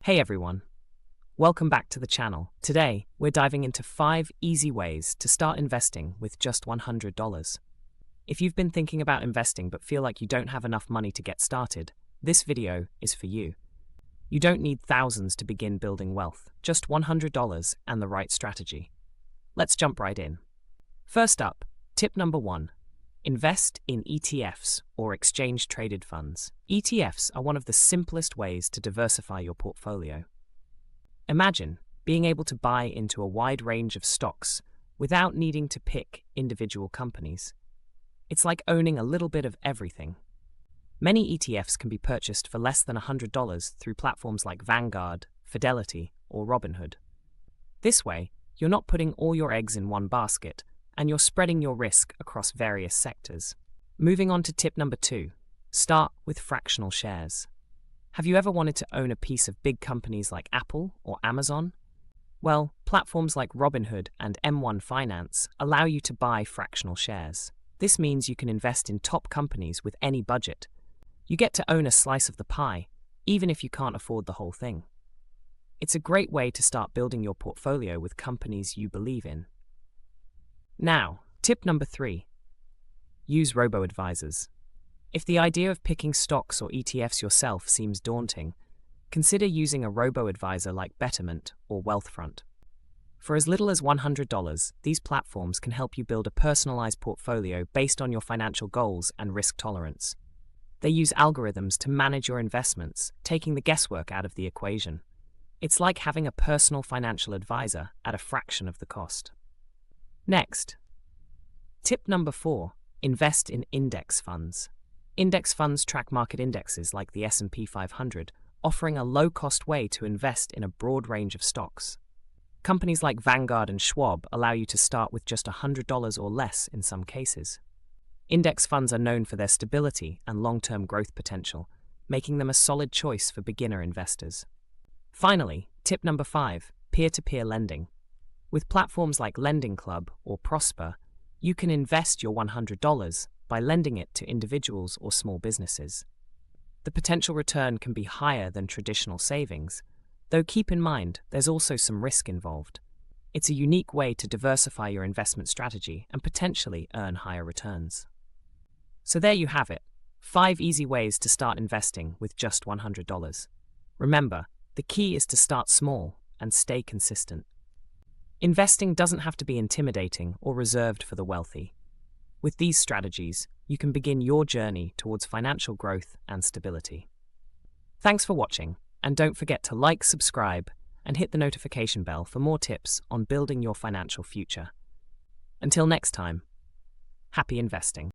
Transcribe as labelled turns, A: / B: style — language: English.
A: Hey everyone, welcome back to the channel. Today, we're diving into 5 easy ways to start investing with just $100. If you've been thinking about investing but feel like you don't have enough money to get started, this video is for you. You don't need thousands to begin building wealth, just $100 and the right strategy. Let's jump right in. First up, tip number 1. Invest in ETFs, or exchange-traded funds. ETFs are one of the simplest ways to diversify your portfolio. Imagine being able to buy into a wide range of stocks without needing to pick individual companies. It's like owning a little bit of everything. Many ETFs can be purchased for less than $100 through platforms like Vanguard, Fidelity, or Robinhood. This way, you're not putting all your eggs in one basket, and you're spreading your risk across various sectors. Moving on to tip number 2, start with fractional shares. Have you ever wanted to own a piece of big companies like Apple or Amazon? Well, platforms like Robinhood and M1 Finance allow you to buy fractional shares. This means you can invest in top companies with any budget. You get to own a slice of the pie, even if you can't afford the whole thing. It's a great way to start building your portfolio with companies you believe in. Now, tip number 3. Use robo-advisors. If the idea of picking stocks or ETFs yourself seems daunting, consider using a robo-advisor like Betterment or Wealthfront. For as little as $100, these platforms can help you build a personalized portfolio based on your financial goals and risk tolerance. They use algorithms to manage your investments, taking the guesswork out of the equation. It's like having a personal financial advisor at a fraction of the cost. Next, tip number 4, invest in index funds. Index funds track market indexes like the S&P 500, offering a low-cost way to invest in a broad range of stocks. Companies like Vanguard and Schwab allow you to start with just $100 or less in some cases. Index funds are known for their stability and long-term growth potential, making them a solid choice for beginner investors. Finally, tip number 5, peer-to-peer lending. With platforms like Lending Club or Prosper, you can invest your $100 by lending it to individuals or small businesses. The potential return can be higher than traditional savings, though keep in mind there's also some risk involved. It's a unique way to diversify your investment strategy and potentially earn higher returns. So there you have it, 5 easy ways to start investing with just $100. Remember, the key is to start small and stay consistent. Investing doesn't have to be intimidating or reserved for the wealthy. With these strategies, you can begin your journey towards financial growth and stability. Thanks for watching, and don't forget to like, subscribe, and hit the notification bell for more tips on building your financial future. Until next time, happy investing.